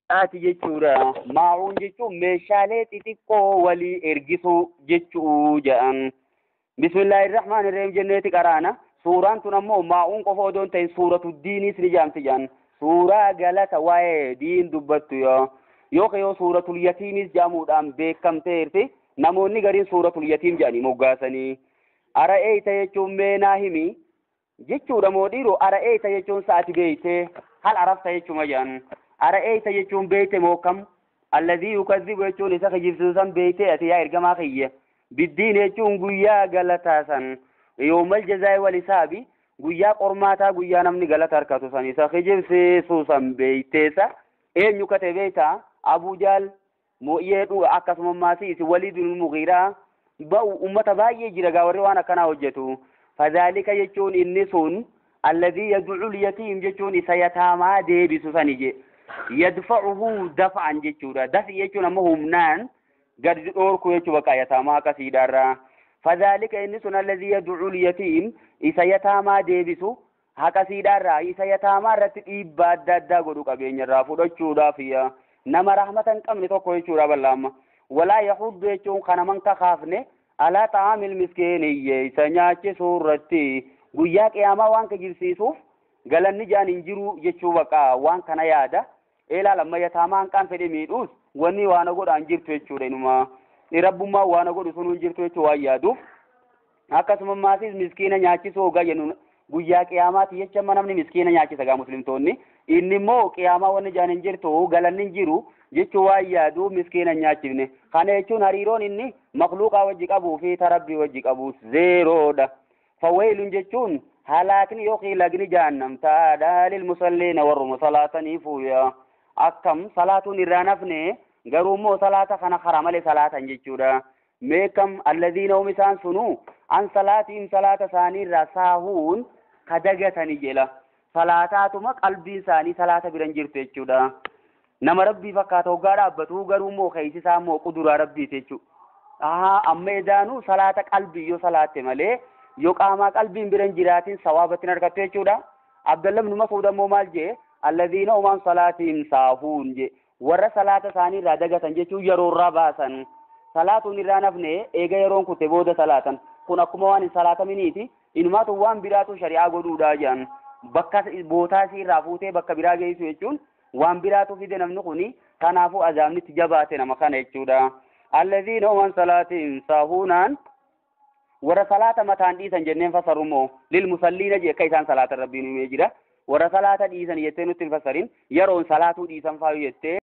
ati jechuudha. Maa'uun jechuun meeshaalee xixiqqoo walii ergisuu jechuu jedhan. Bismillahirrahmanirrahim jenneeti qaraana. Suuraan tun ammoo maa'uun qofa odoon ta'in suuratu diiniis ni jaamti jedhan. Suuraa galata waa'ee diin dubbattu yoo suuratul yatiimis jaamuudhaan beekamteerti. Namoonni gariin suuratul yatiim jedhanii moggaasanii. Ara'eeyta jechuun meenaa himi jechuudha moo dhiiroo. Ara'eeyta jechuun sa'ati beeytee hal arafta jechuma jedhan. Ara'eeyta jechuun beeyte moo kam alladhii yukazzibu jechuun isa kijibsiisan beeyte ati yaa ergamaa kiyya. Biddiin jechuun guyyaa galataa san yoomal jazaa'i wal hisaabi guyyaa qormaataa guyyaa namni galata harkatu san isa kijibsiisuu san beeyteessa eenyu kate beeyta Abuu Jahl moo'yeedhu akkasuma maasii Waliid ibn Mughiiraa ba'u ummata baay'ee jira gaa warri waan akkanaa hojjetu. Fadhaalika jechuun inni sun alladhii yad'u al-yatiim jechuun isa yataamaa deebisu sani je yadfa'uhu daf'an jechuudha. Daf'i jechuun ammoo humnaan gad dhoorku jechuudha bakka yataamaa akkasiidhaarraa. Fadhaalika inni sun alladhii yad'u al-yatiim isa yataamaa deebisu akkasiidhaarraa isa yataamaa irratti dhiibbaa adda addaa godhu qabeenyarraa fudhachuudhaaf nama rahmatan qabne tokko jechuudha bal'aama. Walaa yahuddu jechuun kana man kakaafne alaa ta'aamil miskiiniyye isa nyaachisuu irratti guyyaa qiyaamaa waan kijibsiisuuf galanni jaan hin jiru jechuu baqa waan kana yaada. Ilaala amma yataamaan qaan fedhe miidhuus wanni waan godhaan jirtu jechuudha inuma rabbummaa waan godhu sun hin jirtu jechuu waan yaaduuf akkasuma maasis miskiina nyaachisuu ogaa jennu guyyaa qiyaamaati jecha namni miskiina nyaachisa gaa muslimtoonni inni immoo qiyaamaa wanni jaan hin jirtu galanni hin jiru jechuu waan yaadu miskiina nyaachifne kana jechuun hariiroon inni makluuqaa wajji qabuu fi tarabbii wajji qabu zeeroodha. Fawailun jechuun halaakni yookiin lagni jahannam taadha lilmusalliina warruma salaataniifu akkam salaatuun irraa nafne garuu immoo salaata kana kara malee salaatan jechuudha. Meekam alladhiina hum isaan sunu an salaatiin salaata isaanii irraa saahuun kadagatani jedha. Salaataatuma qalbii isaanii salaata biran jirtu jechuudha. Nama rabbii fakkaata hoggaa dhaabbatu garuu immoo keeysisaa immoo quduraa rabbiiti jechuudha. Amma edaanuu salaata qalbii yoo salaatte malee yoo qaamaa qalbiin biran jiraatiin sawaabattiin argattu jechuudha. Abdallah ibn Mas'uud ammoo maal jee alladhiina hum an salaatiin saahuun je warra salaata isaanii irraa dagatan jechuun yeroo irraa baasan salaatuun irraa nafne eega yeroon kutte booda salaatan kun akkuma waan hin salaataminiiti inumaatu waan biraatu shari'aa godhuudhaa jedhan bakka bootaasii irraa fuutee bakka biraa geessu jechuun waan biraatu fide namni kuni kanaafuu azaabnitti jabaate nama kana jechuudha. Alladhiina hum an salaatiin saahuunaan warra salaata mataan dhiisan jenneen fasarumoo lilmusalliina je akka isaan salaata rabbiin himee jira warra salaata dhiisan jettee nutti hin fasarin yeroon salaatuu dhiisan faayu jettee